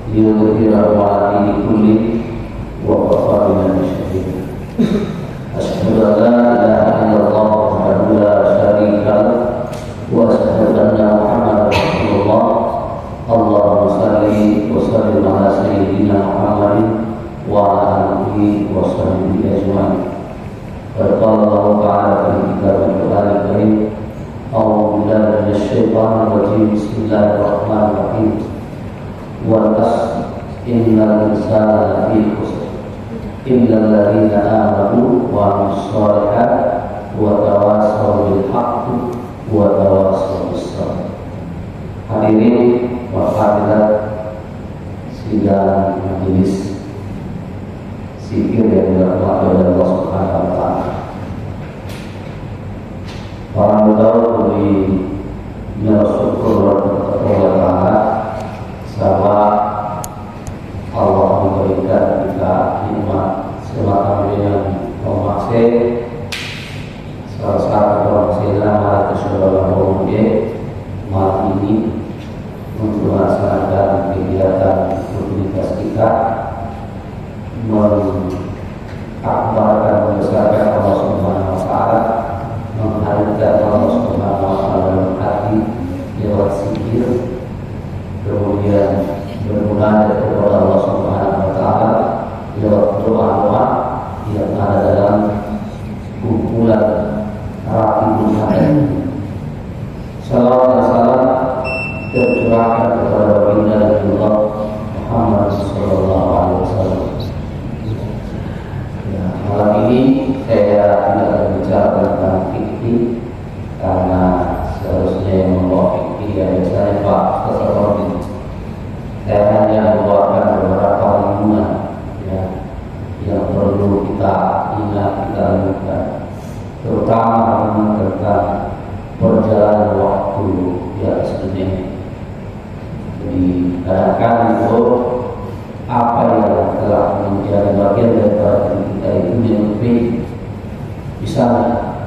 ليظهره على دين كله وكفى بالله شهيدا. أشهد أن لا إله إلا الله وحده لا شريك له وأشهد أن محمدا رسول الله. اللهم صل وسلم على سيدنا محمد وعلى آله وصحبه أجمعين. قال الله تعالى في كتاب القرآن الكريم: أعوذ بالله من الشيطان الرجيم. بسم الله الرحمن الرحيم. والعصر إن الإنسان لفي خسر إلا الذين آمنوا وعملوا الصالحات وتواصوا بالحق وتواصوا بالصبر. Hadirin wa hadirat sidang majelis zikir yang dirahmati oleh Allah Subhanahu wa taala. Para tahu di syukur kepada Allah bahwa Allah memberikan kita nikmat semacam yang memakai salah satu orang selama keseluruhan umumnya malam ini untuk melaksanakan kegiatan rutinitas kita mengakbarkan membesarkan Allah Subhanahu wa taala, menghadirkan Allah Subhanahu wa taala dalam hati lewat zikir, kemudian bermunajat kepada Allah Subhanahu wa taala lewat doa-doa yang ada dalam kumpulan Raqibul Hadis. Salawat dan salam tercurahkan kepada baginda Rasulullah Muhammad sallallahu alaihi wasallam. Ya, malam ini saya tidak berbicara tentang fikih karena seharusnya yang membawa fikih ya biasanya Pak Ustaz. Saya hanya membawakan beberapa lingkungan ya, yang perlu kita ingat, kita lakukan, terutama tentang perjalanan waktu di atas dunia. Jadi kadang-kadang itu apa yang telah menjadi bagian daripada kita itu mimpi. Misalnya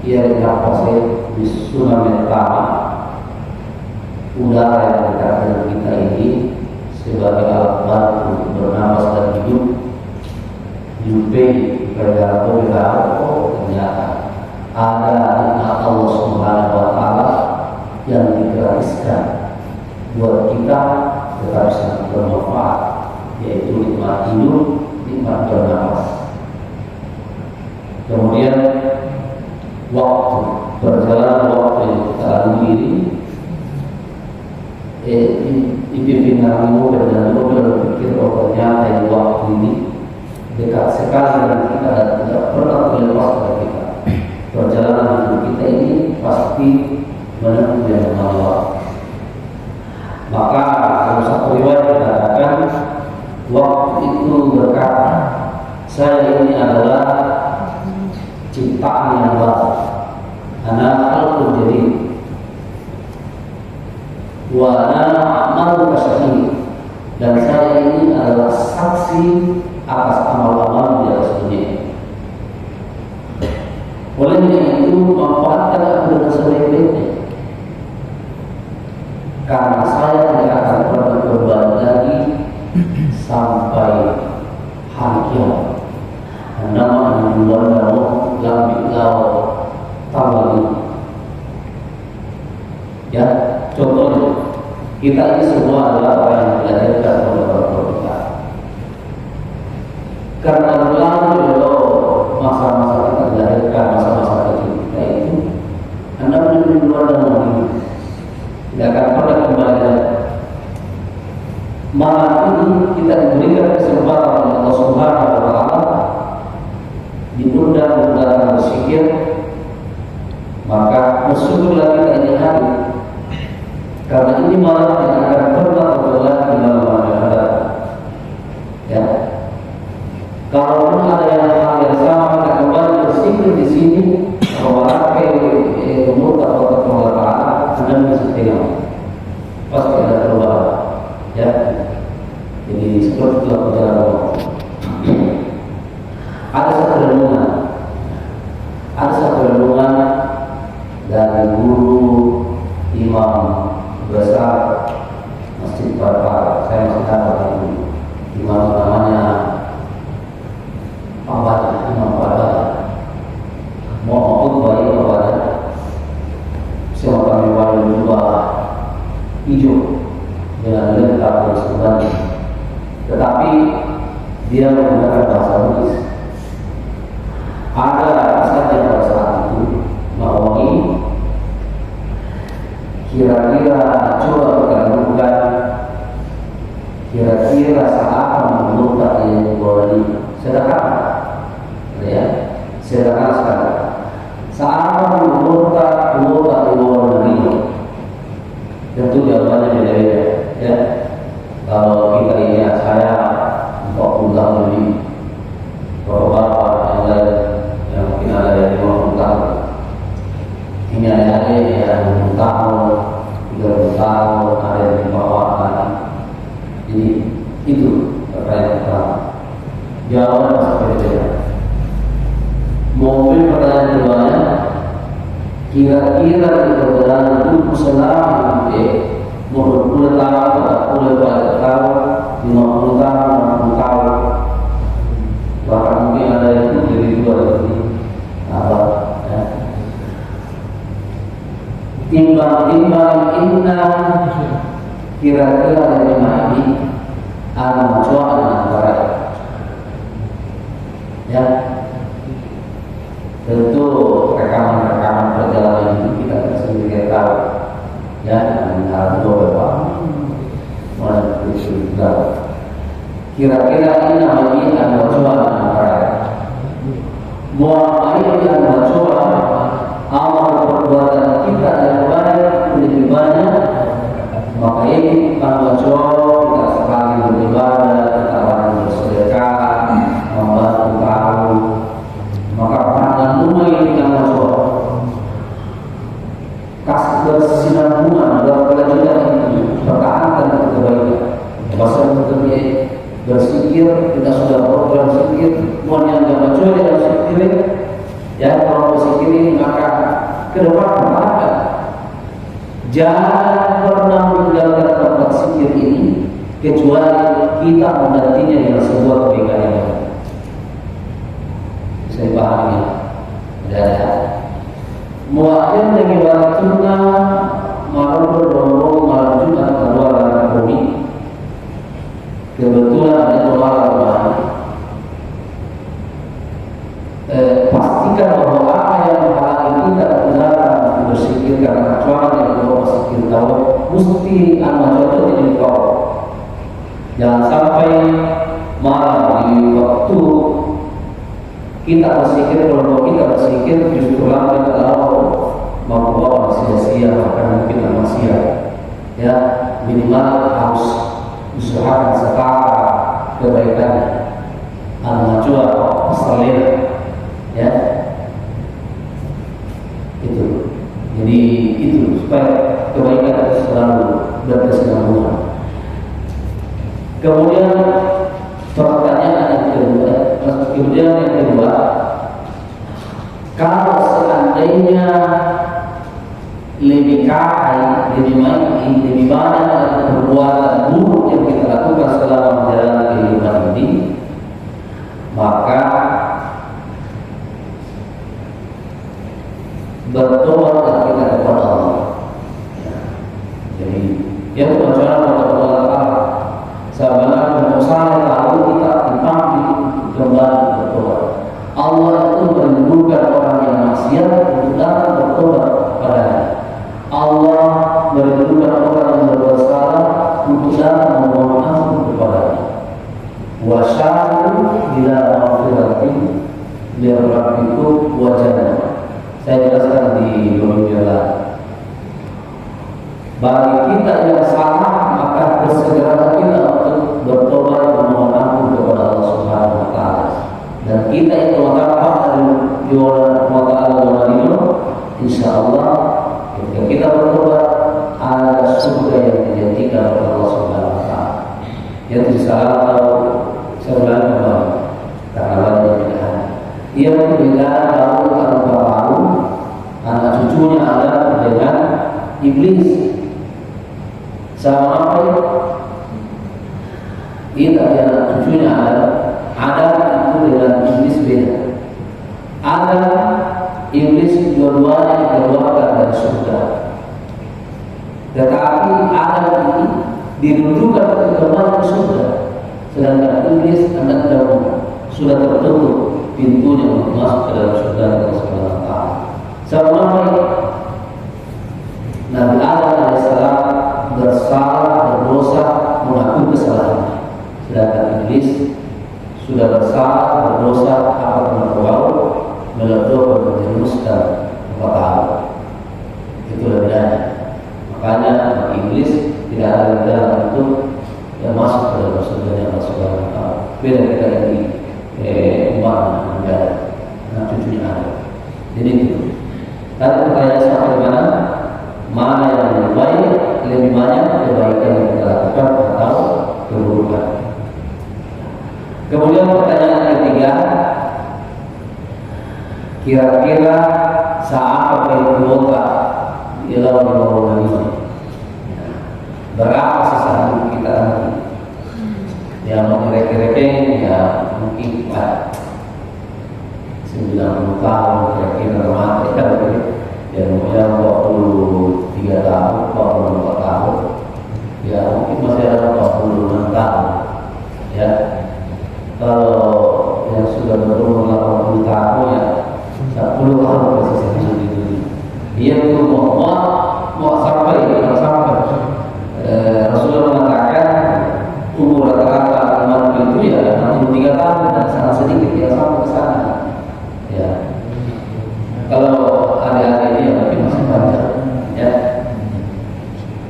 ia dinafaskan di tsunami pertama, udara yang dekat dengan kita ini sebagai alat bantu bernapas dan hidup. Mimpi perjalanan kita ternyata ada nikmat Allah Subhanahu wa taala yang digratiskan buat kita tetap sangat bermanfaat, yaitu nikmat hidup, nikmat bernapas. Kemudian waktu, perjalanan waktu yang kita lalui ini dipimpin ilmu dan berpikir bahwa ternyata yang waktu ini dekat sekali dengan kita dan tidak pernah terlepas dari kita. Perjalanan hidup kita ini pasti menempuh yang Allah. Maka dalam satu riwayat dikatakan waktu itu berkata, saya ini adalah ciptaan yang baru, anak al jadi wana amal kasyahid, dan saya ini adalah saksi atas amal-amal di atas dunia. Olehnya itu manfaatkan aku dengan sebaik-baiknya, karena saya tidak akan pernah kembali lagi sampai hari kiamat. Nama Nurul Lambi Lau Tawali. Ya, contohnya kita ini semua adalah orang yang dilahirkan oleh orang kita. Karena lalu masa-masa kita dilahirkan, masa-masa kecil kita itu, Anda menjadi luar dan hidup, tidak akan pernah kembali lagi. Malam ini kita diberikan kesempatan oleh Allah Subhanahu wa taala diundang untuk bersikir, maka bersyukurlah kita ini hadir, karena ini malam yang akan pernah terulang di dalam malam. Ya, kalau ada hal yang sama kita kembali bersikir di sini, mewarakai umur atau pengelolaan sedang disetirkan, pasti ada perubahan. Ya, jadi seperti itu perjalanan waktu. Ada satu renungan dari guru imam besar Masjid tetap terus kembali. Tetapi dia menggunakan bahasa Bugis. Ada saja pada saat itu bahwa ini kira-kira coba kita lakukan, kira-kira saat menurut yang boleh sedangkan, ya, sedangkan sekarang saat menurut yang boleh tentu jawabannya beda-beda, ya. Kalau kita ingat saya 40 tahun lebih, bapak-bapak yang lain yang mungkin ada yang 50 tahun, ini ada yang 20 tahun, 30 tahun, ada yang bawakan. Jadi itu pertanyaan pertama. Jawaban masih berbeda. Mobil pertanyaan keduanya, kira-kira di perjalanan itu selama umur 10 tahun, 40 tahun, 50 tahun, 60 tahun, bahkan mungkin ada yang lebih tua dari apa? Ya. Timbang-timbang indah, kira-kira dari mana ini ada mencoba antara, ya. Tentu rekaman-rekaman perjalanan itu kita sendiri tahu, ya, dengan beberapa mana itu kira-kira ini namanya ada mencoba antara. Muat ini ada mencoba amal perbuatan kita yang baik lebih banyak, maka ini akan mencoba kita sekali beribadah, kita akan bersedekah, membantu kaum. Maka pandangan rumah ini akan mencoba kasih bersinambungan dalam kelanjutan ini, pertahankan kebaikan. Pasal seperti bersikir, kita sudah program sikir, mohon yang jangan mencoba dalam sikir, ya. Kalau bersikir ini maka ke depan pertahankan. Jangan pernah meninggalkan tempat sikir ini kecuali kita menggantinya dengan sebuah kebaikan yang baik. Saya pahami, ya. Muakhir dengan baratuna malu berdorong malam Jumat keluar dari bumi. Kebetulan ada keluar dari pastikan bahwa apa yang menghalangi kita dalam bersikir karena kecuali yang kita bersikir tahu mesti amal itu jadi kau. Jangan sampai malam di waktu kita bersikir, kalau kita bersikir justru lambat kalau membawa sia-sia, bahkan mungkin manusia, ya. Minimal harus usahakan setara kebaikan, al-majua peserlina, ya. Itu. Jadi itu supaya kebaikan itu selalu berkesinambungan. Kemudian pertanyaan yang kedua, kalau seandainya lebih kaya, lebih banyak perbuatan buruk yang kita lakukan selama menjalani kehidupan ini, maka bertobatlah kita kepada Allah. Jadi yang berbicara kepada Allah, sebenarnya usaha tahu kita tentang kembali bertobat. Allah itu merindukan orang yang maksiat untuk datang bertobat padanya. Allah merindukan orang yang berbuat salah untuk datang memohon ampun kepadanya. Wasya'u bila maghfiratin li rabbikum wa jannah. Saya jelaskan di dunia lain. Bagi kita yang salah, maka bersegera kita untuk bertobat memohon ampun kepada Allah Subhanahu wa taala. Dan kita yang bertakwa dari Allah Taala, insyaallah ketika kita bertobat ada surga yang dijanjikan oleh Allah Subhanahu wa taala. Yang disalah atau sebulan kembali karena banyak pilihan. Ia perbedaan baru tanpa baru, anak cucunya ada dengan iblis. Sama apa itu? Kita anak cucunya ada itu dengan iblis beda. Ada iblis dua-duanya dikeluarkan dari surga. Tetapi ada ini dirujukan ke kemana surga, sedangkan iblis anak dahulu sudah tertutup pintunya untuk masuk ke dalam surga Allah Subhanahu wa taala. Sampai Nabi Adam alaihissalam bersalah, berdosa, mengaku kesalahannya, sedangkan iblis sudah bersalah, berdosa, apa pun berbau, meleduk, menjerumuskan kepada Allah. Itulah bedanya. Makanya iblis tidak ada dalam itu yang masuk ke dalam surga Allah Subhanahu wa taala. Beda kita ini umat negara, anak cucunya ada. Jadi itu. Tadi pertanyaan sampai mana? Mana yang lebih baik, lebih banyak kebaikan yang kita lakukan atau keburukan? Kemudian pertanyaan ketiga, kira-kira saat pakai kuota ialah di bawah ini berapa sisa hidup kita nanti? Ya mau kira-kira ya mungkin 90 tahun kira-kira mati kan? Ya mungkin 23 tahun, 24 tahun, ya mungkin masih ada 46 tahun. Ya kalau yang sudah berumur 80 tahun ya 10 tahun masih hidup di dunia. Dia itu mau sampai Rasulullah mengatakan umur rata-rata umat itu ya 63 tahun dan sangat sedikit yang sampai ke sana. Ya. Kalau adik-adik dia mungkin masih panjang. Ya.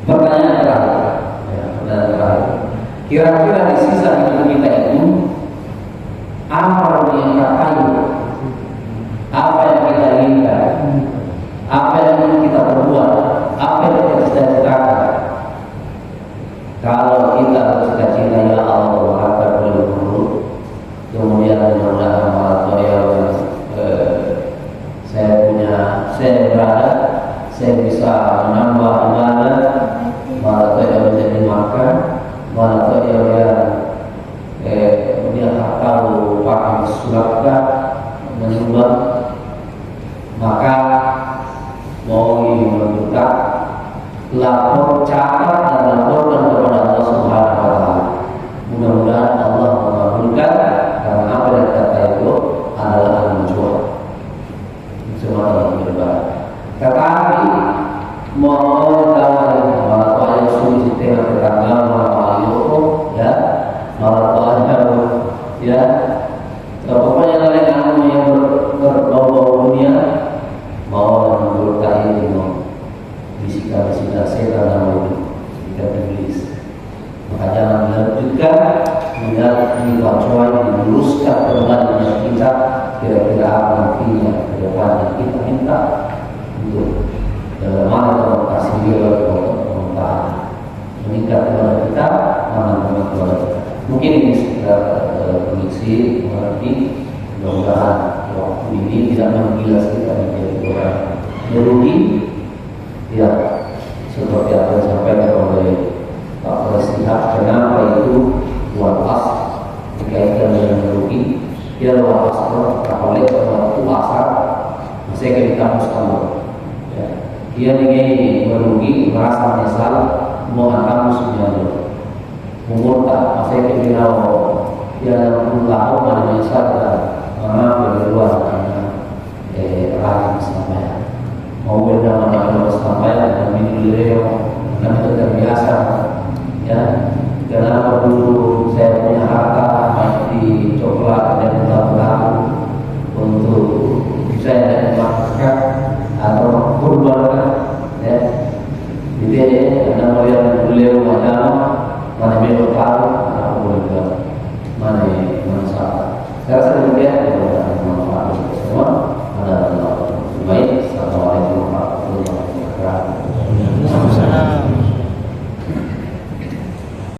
Pertanyaan terakhir. Ya, pertanyaan terakhir. Kira-kira di sisa hidup kita itu apa yang kita tahu? Apa yang kita inginkan? Apa yang ingin kita perbuat? Apa yang kita cita-citakan? Kalau kita bercita-cita ya Allah berharap boleh berurut, kemudian mudah-mudahan Allah yang saya berada, saya bisa menambah ibadah, malah saya menjadi makan, malah saya dia tahu pakai suratkan menyumbang, maka mau meminta lapor catat dan laporkan kepada Allah Subhanahu wa taala. Mudah-mudahan Allah mengabulkan karena apa yang kata itu adalah al-mujur. Semua orang berbaik. Tetapi mau tahu malah yang sulit kita tetangga malah itu ya malah ya pokoknya lain anu yang berbau dunia mau menurutkan ini mau bisikan-bisikan setan nama itu kita iblis. Maka jangan dilanjutkan, kecuali diluruskan kembali kita kira-kira apa nantinya ke depan yang kita minta untuk mana kita kasih dia Allah meningkat kepada kita, mana kepada kita. Mungkin ini sekedar prediksi mengerti, mudah-mudahan waktu ini tidak menggilas kita menjadi orang merugi. Ya, seperti apa yang disampaikan oleh Pak Presiden, kenapa itu luas dikaitkan dengan merugi? Dia luas apalagi waktu asar masih ke kampus kamu. Ya. Dia ingin merugi, merasa menyesal, mau kampus menjadi mengurta masih ke bilau dia tahun mana menyesal dan mengambil di luar karena rahim sampai mau benda mana sampai dan minum beliau dan itu terbiasa ya. Kenapa dulu saya punya harta di coklat dan tahu untuk saya makan atau kurban ya. Jadi karena beliau agama mana beliau tahu apa boleh buat mana yang manfaat. Saya rasa demikian. Manfaat semua.